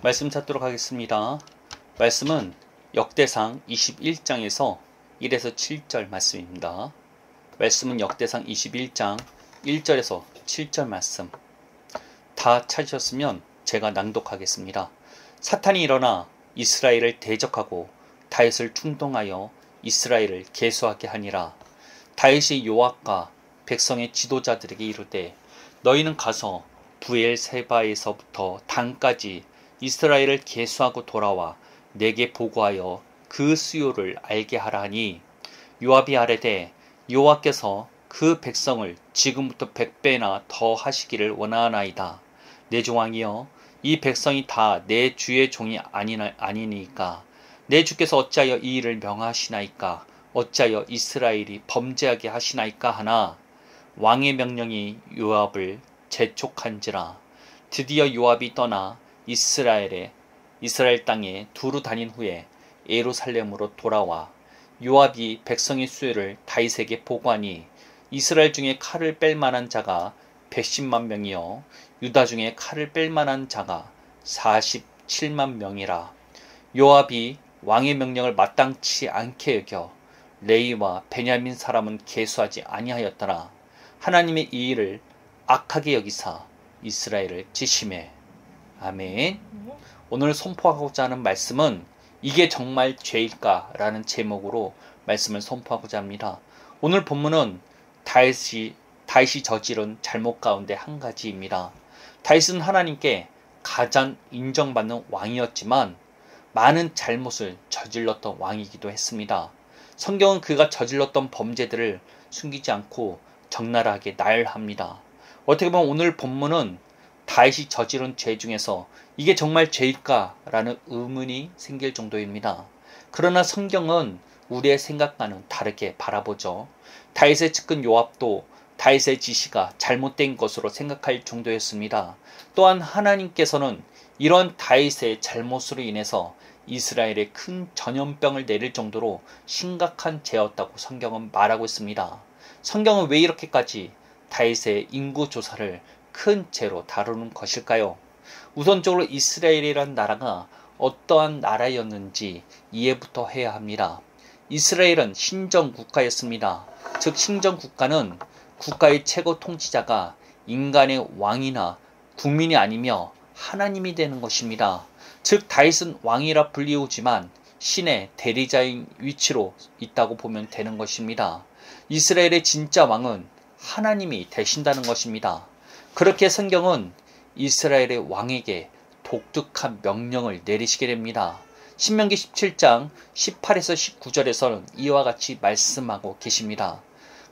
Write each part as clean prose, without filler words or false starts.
말씀 찾도록 하겠습니다. 말씀은 역대상 21장에서 1에서 7절 말씀입니다. 말씀은 역대상 21장 1절에서 7절 말씀. 다 찾으셨으면 제가 낭독하겠습니다. 사탄이 일어나 이스라엘을 대적하고 다윗을 충동하여 이스라엘을 계수하게 하니라. 다윗이 요압과 백성의 지도자들에게 이르되 너희는 가서 부엘세바에서부터 단까지 이스라엘을 계수하고 돌아와 내게 보고하여 그 수요를 알게 하라 하니 요압이 아뢰되 여호와께서 그 백성을 지금부터 100배나 더 하시기를 원하나이다. 내 조왕이여 이 백성이 다 내 주의 종이 아니니까 내 주께서 어찌하여 이 일을 명하시나이까 어찌하여 이스라엘이 범죄하게 하시나이까 하나 왕의 명령이 요압을 재촉한지라. 드디어 요압이 떠나 이스라엘 땅에 두루 다닌 후에 예루살렘으로 돌아와 요압이 백성의 수요를 다윗에게 보고하니 이스라엘 중에 칼을 뺄 만한 자가 110만 명이요 유다 중에 칼을 뺄 만한 자가 47만 명이라. 요압이 왕의 명령을 마땅치 않게 여겨 레이와 베냐민 사람은 계수하지 아니하였더라. 하나님의 이 일을 악하게 여기사 이스라엘을 치심해. 아멘. 오늘 선포하고자 하는 말씀은 이게 정말 죄일까? 라는 제목으로 말씀을 선포하고자 합니다. 오늘 본문은 다윗이 저지른 잘못 가운데 한 가지입니다. 다윗은 하나님께 가장 인정받는 왕이었지만 많은 잘못을 저질렀던 왕이기도 했습니다. 성경은 그가 저질렀던 범죄들을 숨기지 않고 적나라하게 나열합니다. 어떻게 보면 오늘 본문은 다윗이 저지른 죄 중에서 이게 정말 죄일까? 라는 의문이 생길 정도입니다. 그러나 성경은 우리의 생각과는 다르게 바라보죠. 다윗의 측근 요압도 다윗의 지시가 잘못된 것으로 생각할 정도였습니다. 또한 하나님께서는 이런 다윗의 잘못으로 인해서 이스라엘에 큰 전염병을 내릴 정도로 심각한 죄였다고 성경은 말하고 있습니다. 성경은 왜 이렇게까지 다윗의 인구 조사를 큰 죄로 다루는 것일까요? 우선적으로 이스라엘이란 나라가 어떠한 나라였는지 이해부터 해야 합니다. 이스라엘은 신정국가였습니다. 즉 신정국가는 국가의 최고 통치자가 인간의 왕이나 국민이 아니며 하나님이 되는 것입니다. 즉 다윗은 왕이라 불리우지만 신의 대리자인 위치로 있다고 보면 되는 것입니다. 이스라엘의 진짜 왕은 하나님이 되신다는 것입니다. 그렇게 성경은 이스라엘의 왕에게 독특한 명령을 내리시게 됩니다. 신명기 17장 18에서 19절에서는 이와 같이 말씀하고 계십니다.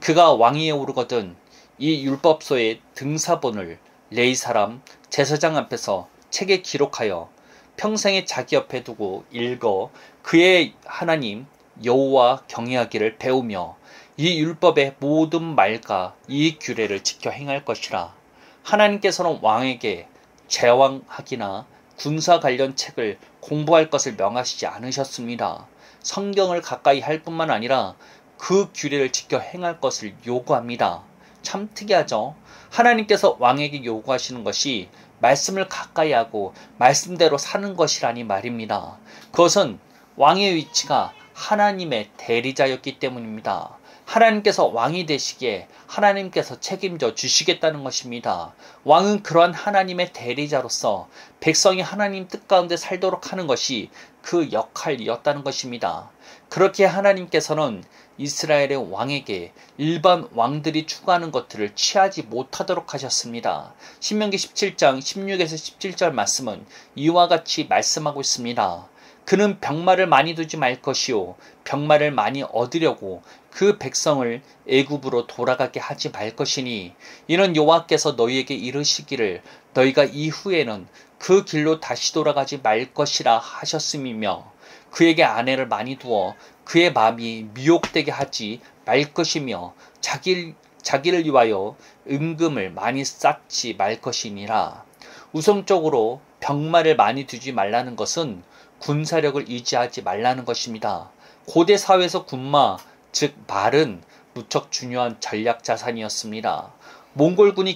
그가 왕위에 오르거든 이 율법서의 등사본을 레위 사람 제사장 앞에서 책에 기록하여 평생에 자기 옆에 두고 읽어 그의 하나님 여호와 경외하기를 배우며 이 율법의 모든 말과 이 규례를 지켜 행할 것이라. 하나님께서는 왕에게 제왕학이나 군사 관련 책을 공부할 것을 명하시지 않으셨습니다. 성경을 가까이 할 뿐만 아니라 그 규례를 지켜 행할 것을 요구합니다. 참 특이하죠? 하나님께서 왕에게 요구하시는 것이 말씀을 가까이 하고 말씀대로 사는 것이라니 말입니다. 그것은 왕의 위치가 하나님의 대리자였기 때문입니다. 하나님께서 왕이 되시기에 하나님께서 책임져 주시겠다는 것입니다. 왕은 그러한 하나님의 대리자로서 백성이 하나님 뜻 가운데 살도록 하는 것이 그 역할이었다는 것입니다. 그렇게 하나님께서는 이스라엘의 왕에게 일반 왕들이 추구하는 것들을 취하지 못하도록 하셨습니다. 신명기 17장 16에서 17절 말씀은 이와 같이 말씀하고 있습니다. 그는 병마를 많이 두지 말 것이요 병마를 많이 얻으려고 그 백성을 애굽으로 돌아가게 하지 말 것이니 이는 여호와께서 너희에게 이르시기를 너희가 이후에는 그 길로 다시 돌아가지 말 것이라 하셨음이며 그에게 아내를 많이 두어 그의 마음이 미혹되게 하지 말 것이며 자기를 위하여 은금을 많이 쌓지 말 것이니라. 우선적으로 병마를 많이 두지 말라는 것은 군사력을 의지하지 말라는 것입니다. 고대 사회에서 군마, 즉 말은 무척 중요한 전략 자산이었습니다. 몽골군이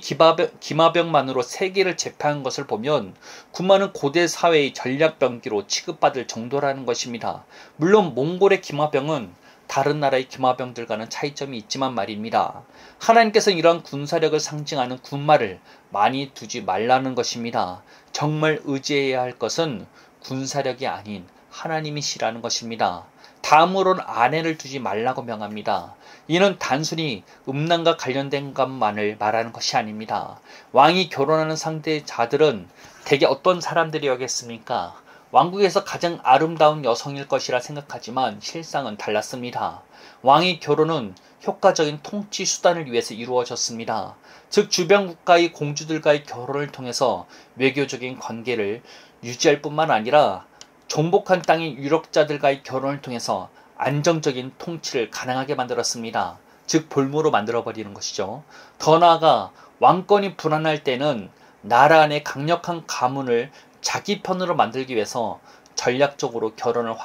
기마병만으로 세계를 제패한 것을 보면 군마는 고대 사회의 전략병기로 취급받을 정도라는 것입니다. 물론 몽골의 기마병은 다른 나라의 기마병들과는 차이점이 있지만 말입니다. 하나님께서는 이러한 군사력을 상징하는 군마를 많이 두지 말라는 것입니다. 정말 의지해야 할 것은 군사력이 아닌 하나님이시라는 것입니다. 다음으로는 아내를 두지 말라고 명합니다. 이는 단순히 음란과 관련된 것만을 말하는 것이 아닙니다. 왕이 결혼하는 상대자들은 대개 어떤 사람들이었겠습니까? 왕국에서 가장 아름다운 여성일 것이라 생각하지만 실상은 달랐습니다. 왕의 결혼은 효과적인 통치 수단을 위해서 이루어졌습니다. 즉 주변 국가의 공주들과의 결혼을 통해서 외교적인 관계를 유지할 뿐만 아니라 정복한 땅의 유력자들과의 결혼을 통해서 안정적인 통치를 가능하게 만들었습니다. 즉 볼모로 만들어버리는 것이죠. 더 나아가 왕권이 불안할 때는 나라 안에 강력한 가문을 자기 편으로 만들기 위해서 전략적으로 결혼을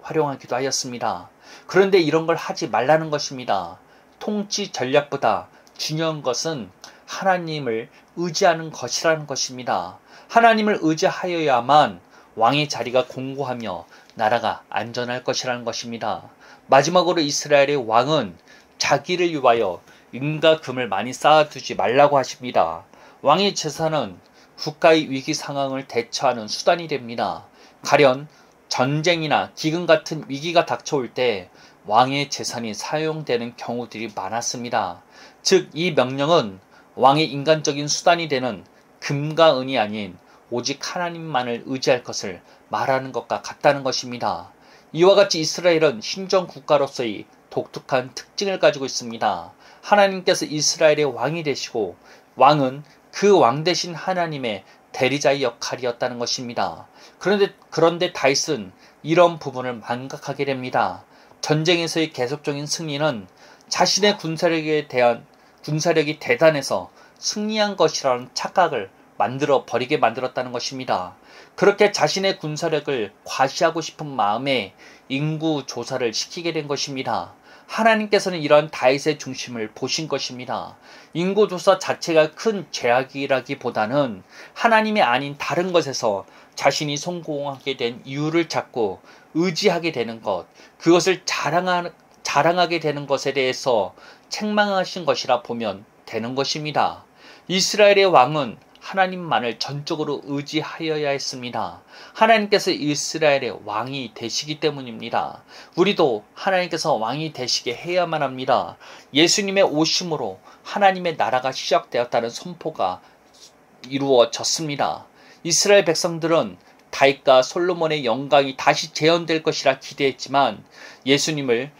활용하기도 하였습니다. 그런데 이런 걸 하지 말라는 것입니다. 통치 전략보다 중요한 것은 하나님을 의지하는 것이라는 것입니다. 하나님을 의지하여야만 왕의 자리가 공고하며 나라가 안전할 것이라는 것입니다. 마지막으로 이스라엘의 왕은 자기를 위하여 은과 금을 많이 쌓아두지 말라고 하십니다. 왕의 재산은 국가의 위기 상황을 대처하는 수단이 됩니다. 가령 전쟁이나 기근 같은 위기가 닥쳐올 때 왕의 재산이 사용되는 경우들이 많았습니다. 즉, 이 명령은 왕의 인간적인 수단이 되는 금과 은이 아닌 오직 하나님만을 의지할 것을 말하는 것과 같다는 것입니다. 이와 같이 이스라엘은 신정 국가로서의 독특한 특징을 가지고 있습니다. 하나님께서 이스라엘의 왕이 되시고 왕은 그 왕 대신 하나님의 대리자의 역할이었다는 것입니다. 그런데 다윗은 이런 부분을 망각하게 됩니다. 전쟁에서의 계속적인 승리는 자신의 군사력이 대단해서 승리한 것이라는 착각을 버리게 만들었다는 것입니다. 그렇게 자신의 군사력을 과시하고 싶은 마음에 인구 조사를 시키게 된 것입니다. 하나님께서는 이러한 다윗의 중심을 보신 것입니다. 인구 조사 자체가 큰 죄악이라기보다는 하나님이 아닌 다른 것에서 자신이 성공하게 된 이유를 찾고 의지하게 되는 것, 그것을 자랑하게 되는 것에 대해서 책망하신 것이라 보면 되는 것입니다. 이스라엘의 왕은 하나님만을 전적으로 의지하여야 했습니다. 하나님께서 이스라엘의 왕이 되시기 때문입니다. 우리도 하나님께서 왕이 되시게 해야만 합니다. 예수님의 오심으로 하나님의 나라가 시작되었다는 선포가 이루어졌습니다. 이스라엘 백성들은 다윗과 솔로몬의 영광이 다시 재현될 것이라 기대했지만 예수님의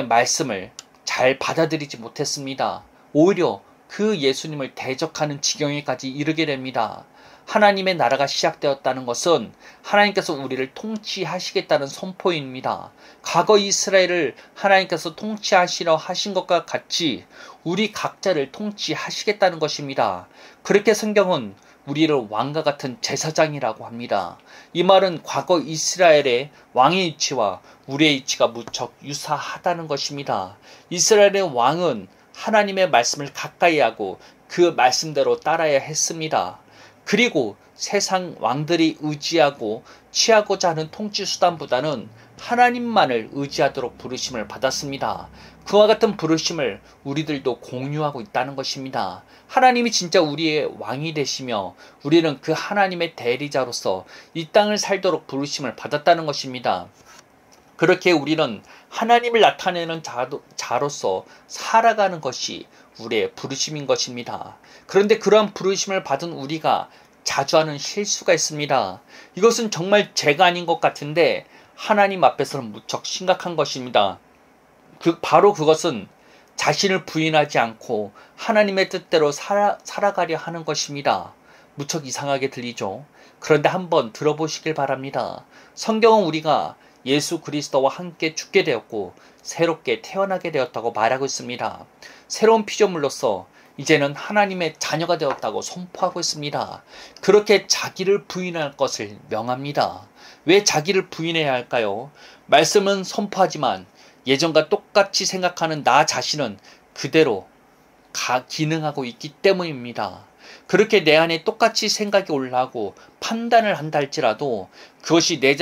말씀을 잘 받아들이지 못했습니다. 오히려 그 예수님을 대적하는 지경에까지 이르게 됩니다. 하나님의 나라가 시작되었다는 것은 하나님께서 우리를 통치하시겠다는 선포입니다. 과거 이스라엘을 하나님께서 통치하시려 하신 것과 같이 우리 각자를 통치하시겠다는 것입니다. 그렇게 성경은 우리를 왕과 같은 제사장이라고 합니다. 이 말은 과거 이스라엘의 왕의 위치와 우리의 위치가 무척 유사하다는 것입니다. 이스라엘의 왕은 하나님의 말씀을 가까이 하고 그 말씀대로 따라야 했습니다. 그리고 세상 왕들이 의지하고 취하고자 하는 통치 수단보다는 하나님만을 의지하도록 부르심을 받았습니다. 그와 같은 부르심을 우리들도 공유하고 있다는 것입니다. 하나님이 진짜 우리의 왕이 되시며 우리는 그 하나님의 대리자로서 이 땅을 살도록 부르심을 받았다는 것입니다. 그렇게 우리는 하나님을 나타내는 자로서 살아가는 것이 우리의 부르심인 것입니다. 그런데 그러한 부르심을 받은 우리가 자주 하는 실수가 있습니다. 이것은 정말 죄가 아닌 것 같은데 하나님 앞에서는 무척 심각한 것입니다. 바로 그것은 자신을 부인하지 않고 하나님의 뜻대로 살아가려 하는 것입니다. 무척 이상하게 들리죠? 그런데 한번 들어보시길 바랍니다. 성경은 우리가 예수 그리스도와 함께 죽게 되었고 새롭게 태어나게 되었다고 말하고 있습니다. 새로운 피조물로서 이제는 하나님의 자녀가 되었다고 선포하고 있습니다. 그렇게 자기를 부인할 것을 명합니다. 왜 자기를 부인해야 할까요? 말씀은 선포하지만 예전과 똑같이 생각하는 나 자신은 그대로 기능하고 있기 때문입니다. 그렇게 내 안에 똑같이 생각이 올라오고 판단을 한다 할지라도 그것이 내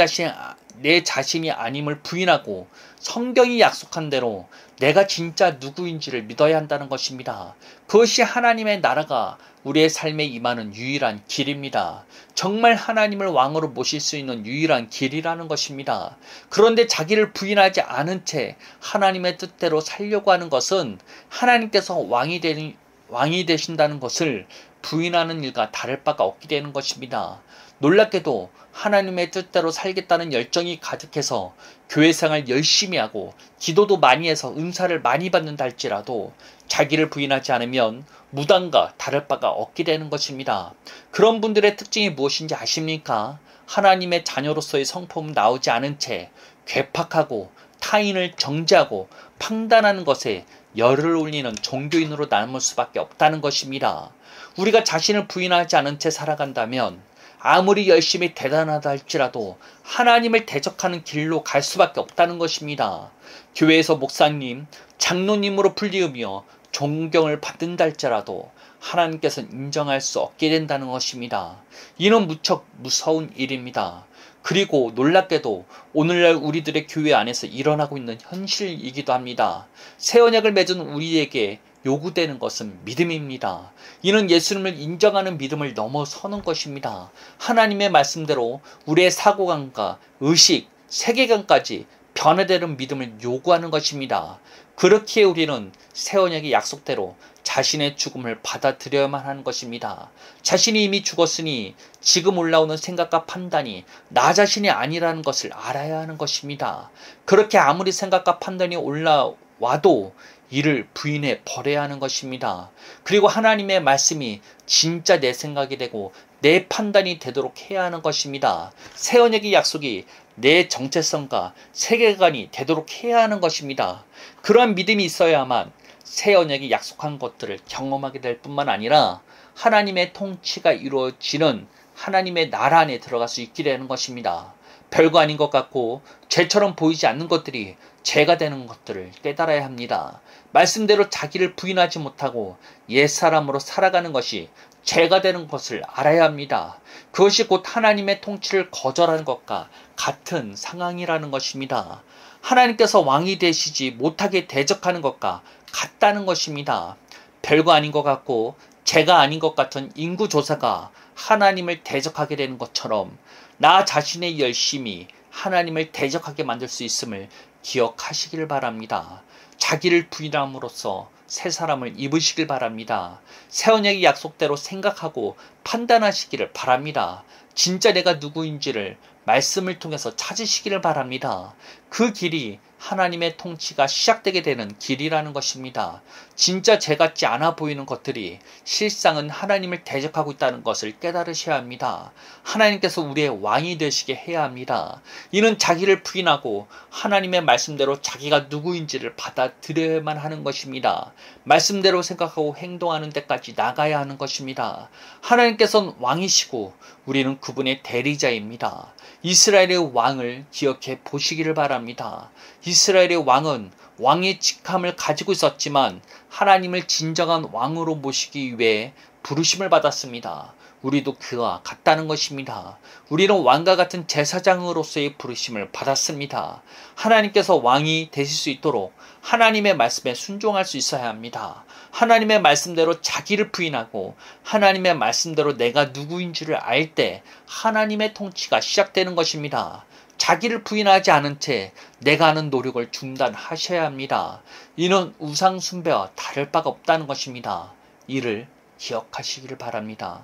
자신이 아님을 부인하고 성경이 약속한 대로 내가 진짜 누구인지를 믿어야 한다는 것입니다. 그것이 하나님의 나라가 우리의 삶에 임하는 유일한 길입니다. 정말 하나님을 왕으로 모실 수 있는 유일한 길이라는 것입니다. 그런데 자기를 부인하지 않은 채 하나님의 뜻대로 살려고 하는 것은 하나님께서 왕이 되신다는 것을 부인하는 일과 다를 바가 없게 되는 것입니다. 놀랍게도 하나님의 뜻대로 살겠다는 열정이 가득해서 교회생활 열심히 하고 기도도 많이 해서 은사를 많이 받는다 할지라도 자기를 부인하지 않으면 무당과 다를 바가 없게 되는 것입니다. 그런 분들의 특징이 무엇인지 아십니까? 하나님의 자녀로서의 성품은 나오지 않은 채 괴팍하고 타인을 정죄하고 판단하는 것에 열을 올리는 종교인으로 남을 수밖에 없다는 것입니다. 우리가 자신을 부인하지 않은 채 살아간다면 아무리 열심히 대단하다 할지라도 하나님을 대적하는 길로 갈 수밖에 없다는 것입니다. 교회에서 목사님, 장로님으로 불리우며 존경을 받는다 할지라도 하나님께서는 인정할 수 없게 된다는 것입니다. 이는 무척 무서운 일입니다. 그리고 놀랍게도 오늘날 우리들의 교회 안에서 일어나고 있는 현실이기도 합니다. 새 언약을 맺은 우리에게 요구되는 것은 믿음입니다. 이는 예수님을 인정하는 믿음을 넘어서는 것입니다. 하나님의 말씀대로 우리의 사고관과 의식, 세계관까지 변화되는 믿음을 요구하는 것입니다. 그렇기에 우리는 새 언약의 약속대로 자신의 죽음을 받아들여야만 하는 것입니다. 자신이 이미 죽었으니 지금 올라오는 생각과 판단이 나 자신이 아니라는 것을 알아야 하는 것입니다. 그렇게 아무리 생각과 판단이 올라와도 이를 부인해 버려야 하는 것입니다. 그리고 하나님의 말씀이 진짜 내 생각이 되고 내 판단이 되도록 해야 하는 것입니다. 새 언약의 약속이 내 정체성과 세계관이 되도록 해야 하는 것입니다. 그러한 믿음이 있어야만 새 언약이 약속한 것들을 경험하게 될 뿐만 아니라 하나님의 통치가 이루어지는 하나님의 나라 안에 들어갈 수 있게 되는 것입니다. 별거 아닌 것 같고 죄처럼 보이지 않는 것들이 죄가 되는 것들을 깨달아야 합니다. 말씀대로 자기를 부인하지 못하고 옛사람으로 살아가는 것이 죄가 되는 것을 알아야 합니다. 그것이 곧 하나님의 통치를 거절하는 것과 같은 상황이라는 것입니다. 하나님께서 왕이 되시지 못하게 대적하는 것과 같다는 것입니다. 별거 아닌 것 같고 죄가 아닌 것 같은 인구조사가 하나님을 대적하게 되는 것처럼 나 자신의 열심이 하나님을 대적하게 만들 수 있음을 기억하시길 바랍니다. 자기를 부인함으로써 새 사람을 입으시길 바랍니다. 새 언약의 약속대로 생각하고 판단하시기를 바랍니다. 진짜 내가 누구인지를 말씀을 통해서 찾으시기를 바랍니다. 그 길이 하나님의 통치가 시작되게 되는 길이라는 것입니다. 진짜 죄 같지 않아 보이는 것들이 실상은 하나님을 대적하고 있다는 것을 깨달으셔야 합니다. 하나님께서 우리의 왕이 되시게 해야 합니다. 이는 자기를 부인하고 하나님의 말씀대로 자기가 누구인지를 받아들여야만 하는 것입니다. 말씀대로 생각하고 행동하는 데까지 나가야 하는 것입니다. 하나님께서는 왕이시고 우리는 그분의 대리자입니다. 이스라엘의 왕을 기억해 보시기를 바랍니다. 이스라엘의 왕은 왕의 직함을 가지고 있었지만 하나님을 진정한 왕으로 모시기 위해 부르심을 받았습니다. 우리도 그와 같다는 것입니다. 우리는 왕과 같은 제사장으로서의 부르심을 받았습니다. 하나님께서 왕이 되실 수 있도록 하나님의 말씀에 순종할 수 있어야 합니다. 하나님의 말씀대로 자기를 부인하고 하나님의 말씀대로 내가 누구인지를 알 때 하나님의 통치가 시작되는 것입니다. 자기를 부인하지 않은 채 내가 하는 노력을 중단하셔야 합니다. 이는 우상 숭배와 다를 바가 없다는 것입니다. 이를 기억하시기를 바랍니다.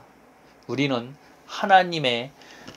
우리는 하나님의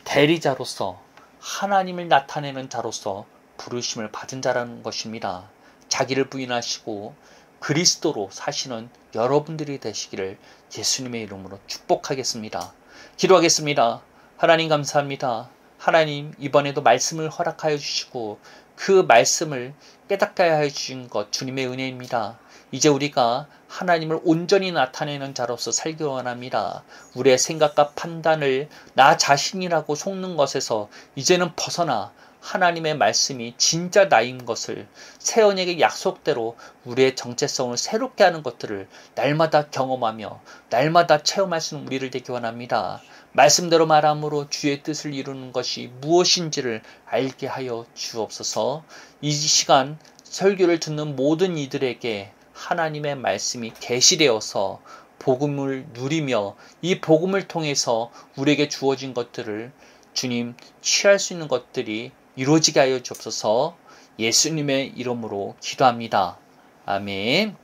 대리자로서 하나님을 나타내는 자로서 부르심을 받은 자라는 것입니다. 자기를 부인하시고 그리스도로 사시는 여러분들이 되시기를 예수님의 이름으로 축복하겠습니다. 기도하겠습니다. 하나님 감사합니다. 하나님 이번에도 말씀을 허락하여 주시고 그 말씀을 깨닫게 하여 주신 것 주님의 은혜입니다. 이제 우리가 하나님을 온전히 나타내는 자로서 살기 원합니다. 우리의 생각과 판단을 나 자신이라고 속는 것에서 이제는 벗어나 하나님의 말씀이 진짜 나인 것을, 새 언약의 약속대로 우리의 정체성을 새롭게 하는 것들을 날마다 경험하며 날마다 체험할 수 있는 우리를 되기 원합니다. 말씀대로 말함으로 주의 뜻을 이루는 것이 무엇인지를 알게 하여 주옵소서. 이 시간 설교를 듣는 모든 이들에게 하나님의 말씀이 계시되어서 복음을 누리며 이 복음을 통해서 우리에게 주어진 것들을 주님 취할 수 있는 것들이 이루어지게 하여 주옵소서. 예수님의 이름으로 기도합니다. 아멘.